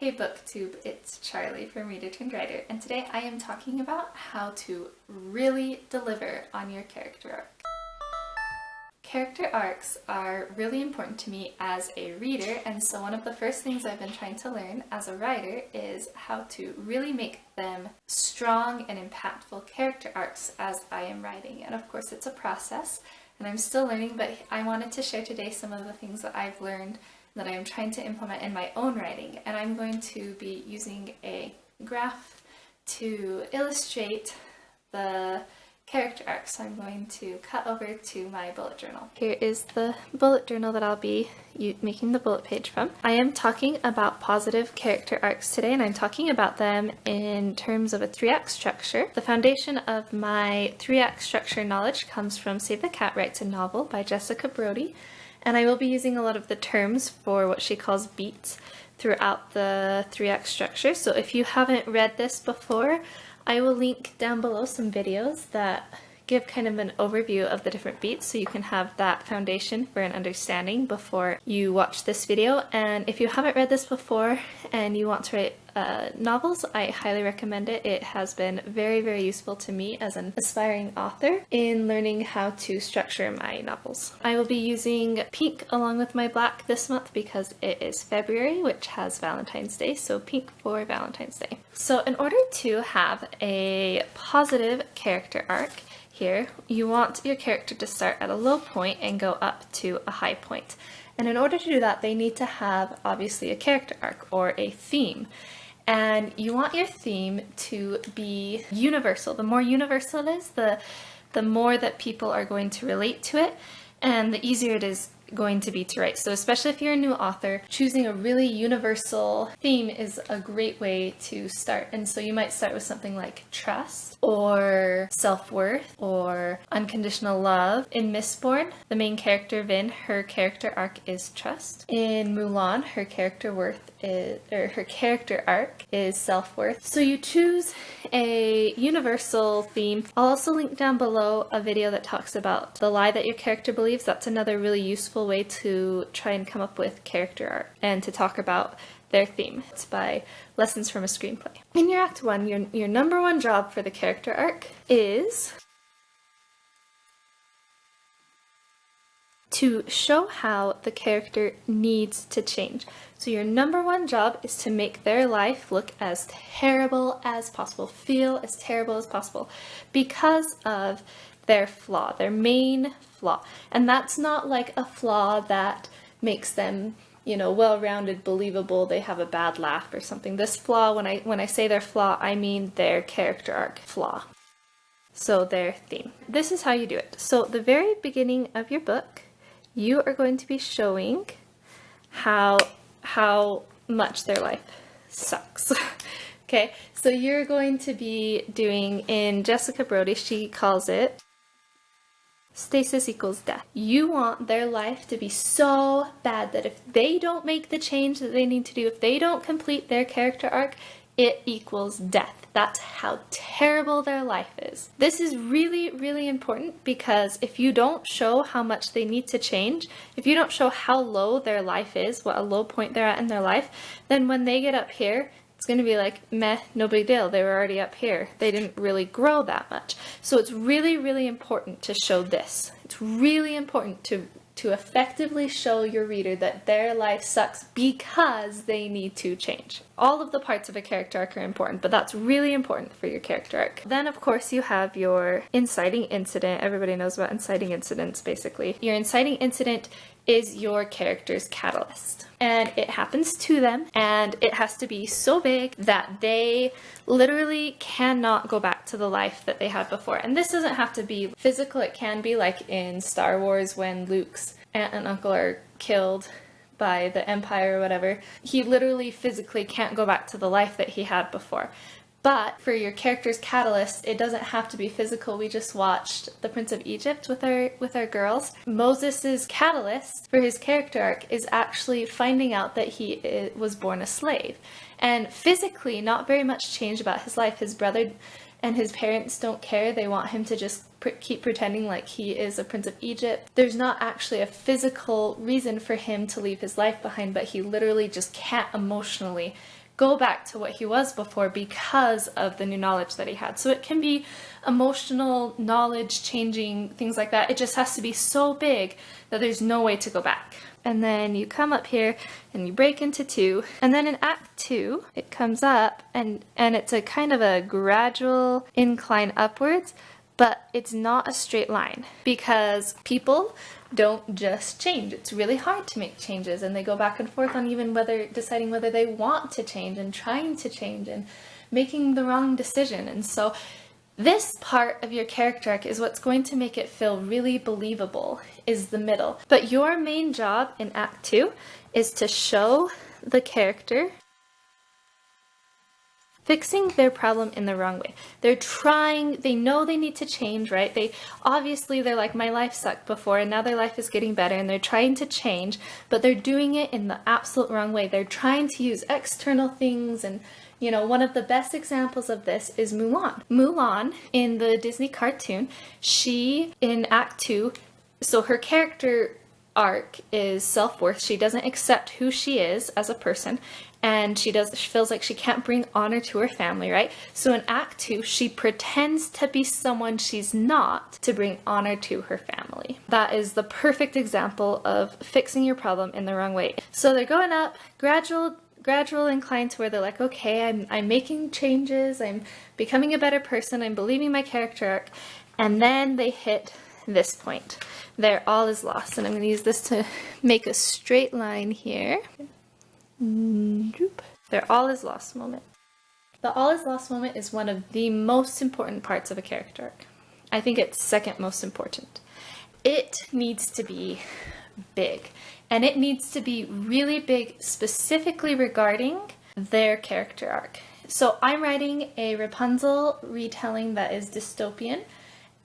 Hey BookTube, it's Charlie from Reader Turned Writer, and today I am talking about how to really deliver on your character arc. Character arcs are really important to me as a reader, and so one of the first things I've been trying to learn as a writer is how to really make them strong and impactful character arcs as I am writing. And of course it's a process, and I'm still learning, but I wanted to share today some of the things that I've learned that I'm trying to implement in my own writing. And I'm going to be using a graph to illustrate the character arc. So I'm going to cut over to my bullet journal. Here is the bullet journal that I'll be making the bullet page from. I am talking about positive character arcs today, and I'm talking about them in terms of a 3-act structure. The foundation of my 3-act structure knowledge comes from Save the Cat Writes a Novel by Jessica Brody. And I will be using a lot of the terms for what she calls beats throughout the 3-act structure. So if you haven't read this before, I will link down below some videos that give kind of an overview of the different beats so you can have that foundation for an understanding before you watch this video. And if you haven't read this before and you want to write novels, I highly recommend it. It has been very, very useful to me as an aspiring author in learning how to structure my novels. I will be using pink along with my black this month because it is February, which has Valentine's Day, so pink for Valentine's Day. So in order to have a positive character arc, here, you want your character to start at a low point and go up to a high point. And in order to do that, they need to have obviously a character arc or a theme. And you want your theme to be universal. The more universal it is, the more that people are going to relate to it, and the easier it is going to be to write. So especially if you're a new author, choosing a really universal theme is a great way to start. And so you might start with something like trust or self-worth or unconditional love. In Mistborn, the main character Vin, her character arc is trust. In Mulan, her character arc is self-worth. So you choose a universal theme. I'll also link down below a video that talks about the lie that your character believes. That's another really useful way to try and come up with character arc and to talk about their theme. It's by Lessons from a Screenplay. In your Act 1, your number one job for the character arc is to show how the character needs to change. So your number one job is to make their life look as terrible as possible, feel as terrible as possible, because of their flaw, their main flaw. And that's not like a flaw that makes them, you know, well-rounded, believable, they have a bad laugh or something. This flaw, when I say their flaw, I mean their character arc flaw. So their theme. This is how you do it. So the very beginning of your book, you are going to be showing how much their life sucks. Okay, so you're going to be doing, in Jessica Brody, she calls it stasis equals death. You want their life to be so bad that if they don't make the change that they need to do, if they don't complete their character arc, it equals death. That's how terrible their life is. This is really, really important because if you don't show how much they need to change, if you don't show how low their life is, what a low point they're at in their life, then when they get up here, it's going to be like, meh, no big deal. They were already up here. They didn't really grow that much. So it's really, really important to show this. It's really important to effectively show your reader that their life sucks because they need to change. All of the parts of a character arc are important, but that's really important for your character arc. Then, of course, you have your inciting incident. Everybody knows about inciting incidents, basically. Your inciting incident is your character's catalyst. And it happens to them, and it has to be so big that they literally cannot go back to the life that they had before. And this doesn't have to be physical. It can be like in Star Wars when Luke's aunt and uncle are killed by the Empire or whatever. He literally physically can't go back to the life that he had before. But for your character's catalyst, it doesn't have to be physical. We just watched The Prince of Egypt with our girls. Moses' catalyst for his character arc is actually finding out that he was born a slave. And physically, not very much change about his life. His brother and his parents don't care. They want him to just keep pretending like he is a Prince of Egypt. There's not actually a physical reason for him to leave his life behind, but he literally just can't emotionally go back to what he was before because of the new knowledge that he had. So it can be emotional, knowledge changing, things like that. It just has to be so big that there's no way to go back. And then you come up here and you break into 2. And then in Act 2, it comes up and it's a kind of a gradual incline upwards, but it's not a straight line because people don't just change. It's really hard to make changes, and they go back and forth on even deciding whether they want to change and trying to change and making the wrong decision. And so this part of your character arc is what's going to make it feel really believable, is the middle. But your main job in Act 2 is to show the character fixing their problem in the wrong way. They're trying, they know they need to change, right? They're like, my life sucked before and now their life is getting better, and they're trying to change, but they're doing it in the absolute wrong way. They're trying to use external things, and one of the best examples of this is Mulan. Mulan, in the Disney cartoon, she, in Act 2, so her character arc is self-worth. She doesn't accept who she is as a person, and she feels like she can't bring honor to her family, right? So in Act 2, she pretends to be someone she's not to bring honor to her family. That is the perfect example of fixing your problem in the wrong way. So they're going up, gradual incline to where they're like, okay, I'm making changes, I'm becoming a better person, I'm believing my character arc, and then they hit this point. Their all is lost, and I'm going to use this to make a straight line here. Their all is lost moment. The all is lost moment is one of the most important parts of a character arc. I think it's second most important. It needs to be big, and it needs to be really big specifically regarding their character arc. So I'm writing a Rapunzel retelling that is dystopian,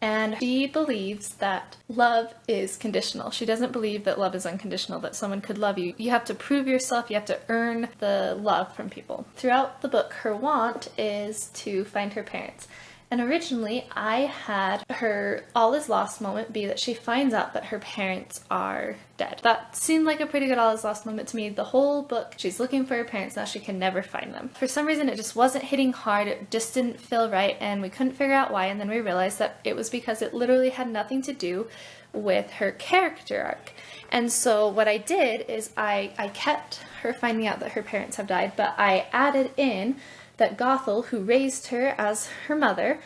and she believes that love is conditional. She doesn't believe that love is unconditional, that someone could love you. You have to prove yourself, you have to earn the love from people. Throughout the book, her want is to find her parents. And originally, I had her all is lost moment be that she finds out that her parents are dead. That seemed like a pretty good all is lost moment to me. The whole book, she's looking for her parents, now she can never find them. For some reason, it just wasn't hitting hard, it just didn't feel right, and we couldn't figure out why, and then we realized that it was because it literally had nothing to do with her character arc. And so what I did is I kept her finding out that her parents have died, but I added in that Gothel, who raised her as her mother,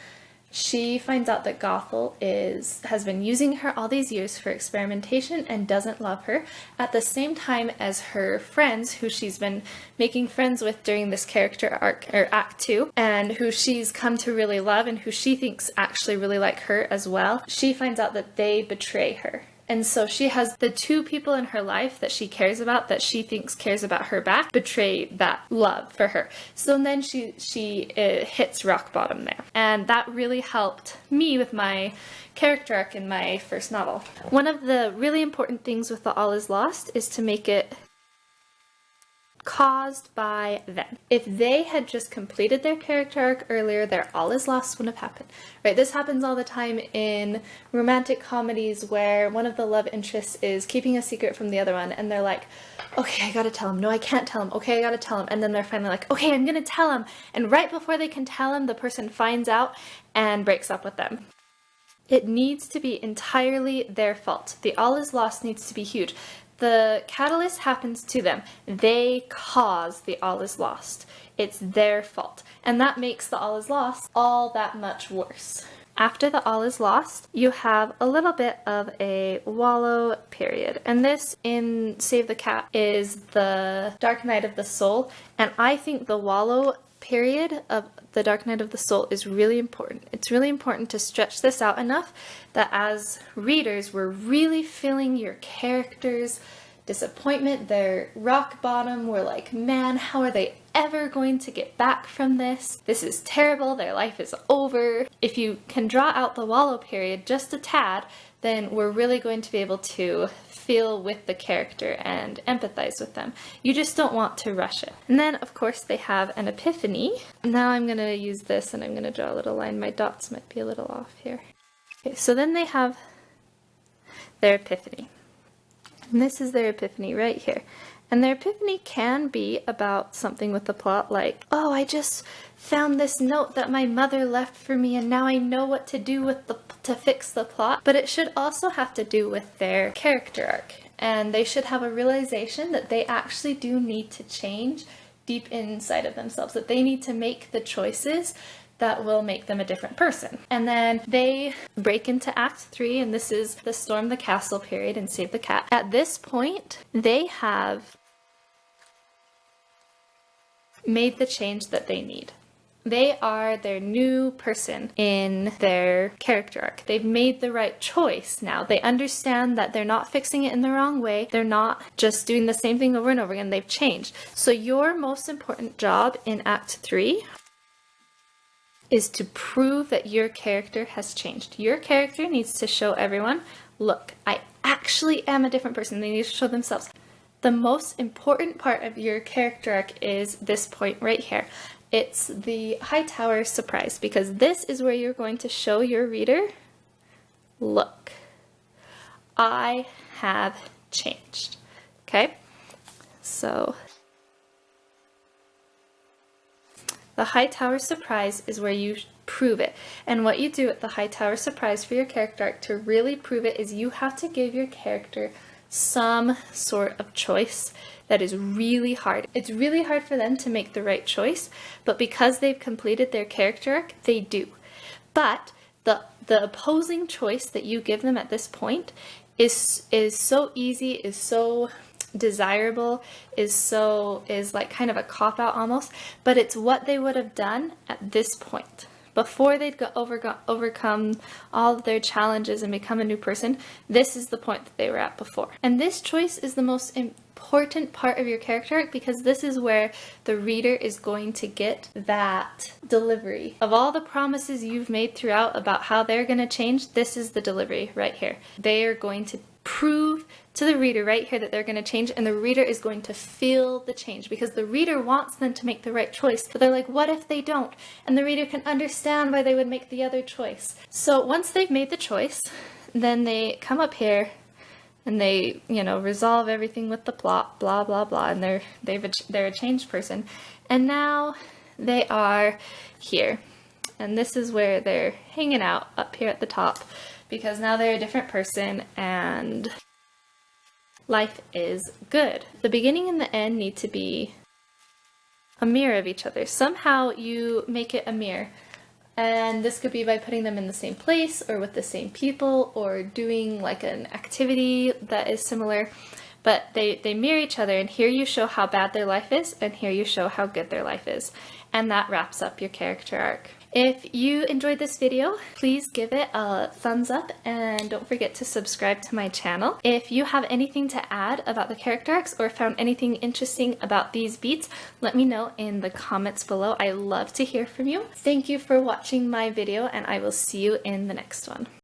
she finds out that Gothel has been using her all these years for experimentation and doesn't love her, at the same time as her friends, who she's been making friends with during this character arc, or Act 2, and who she's come to really love and who she thinks actually really like her as well. She finds out that they betray her. And so she has the two people in her life that she cares about, that she thinks cares about her back, betray that love for her. So then she hits rock bottom there. And that really helped me with my character arc in my first novel. One of the really important things with the All Is Lost is to make it caused by them. If they had just completed their character arc earlier, their all is lost wouldn't have happened, right? This happens all the time in romantic comedies where one of the love interests is keeping a secret from the other one, and they're like, okay, I gotta tell him. No, I can't tell him. Okay, I gotta tell him. And then they're finally like, okay, I'm gonna tell him. And right before they can tell him, the person finds out and breaks up with them. It needs to be entirely their fault. The all is lost needs to be huge. The catalyst happens to them. They cause the all is lost. It's their fault. And that makes the all is lost all that much worse. After the all is lost, you have a little bit of a wallow period. And this in Save the Cat is the Dark Night of the Soul. And I think the wallow period of the Dark Night of the Soul is really important. It's really important to stretch this out enough that as readers, we're really feeling your characters' disappointment, their rock bottom. We're like, man, how are they ever going to get back from this? This is terrible. Their life is over. If you can draw out the wallow period just a tad, then we're really going to be able to feel with the character and empathize with them. You just don't want to rush it. And then, of course, they have an epiphany. Now I'm going to use this and I'm going to draw a little line. My dots might be a little off here. Okay, so then they have their epiphany. And this is their epiphany right here. And their epiphany can be about something with the plot, like, oh, I just found this note that my mother left for me and now I know what to do with to fix the plot. But it should also have to do with their character arc. And they should have a realization that they actually do need to change deep inside of themselves, that they need to make the choices that will make them a different person. And then they break into Act 3, and this is the Storm the Castle period and Save the Cat. At this point, they have made the change that they need. They are their new person in their character arc. They've made the right choice now. They understand that they're not fixing it in the wrong way. They're not just doing the same thing over and over again. They've changed. So your most important job in Act 3 is to prove that your character has changed. Your character needs to show everyone, look, I actually am a different person. They need to show themselves. The most important part of your character arc is this point right here. It's the Hightower surprise, because this is where you're going to show your reader, look, I have changed. Okay? So the Hightower surprise is where you prove it. And what you do at the Hightower surprise for your character arc to really prove it is you have to give your character some sort of choice that is really hard. It's really hard for them to make the right choice, but because they've completed their character arc, they do. But the opposing choice that you give them at this point is so easy, is so desirable, is like kind of a cop-out almost, but it's what they would have done at this point. Before they'd overcome all of their challenges and become a new person, this is the point that they were at before. And this choice is the most important part of your character arc, because this is where the reader is going to get that delivery. Of all the promises you've made throughout about how they're going to change, this is the delivery right here. They are going to prove to the reader right here that they're going to change, and the reader is going to feel the change, because the reader wants them to make the right choice, but they're like, what if they don't? And the reader can understand why they would make the other choice. So once they've made the choice, then they come up here and they, resolve everything with the plot, blah, blah, blah, and they're a changed person. And now they are here. And this is where they're hanging out up here at the top, because now they're a different person and life is good. The beginning and the end need to be a mirror of each other. Somehow you make it a mirror. And this could be by putting them in the same place or with the same people or doing like an activity that is similar. But they mirror each other, and here you show how bad their life is, and here you show how good their life is. And that wraps up your character arc. If you enjoyed this video, please give it a thumbs up and don't forget to subscribe to my channel. If you have anything to add about the character arcs or found anything interesting about these beats, let me know in the comments below. I love to hear from you. Thank you for watching my video, and I will see you in the next one.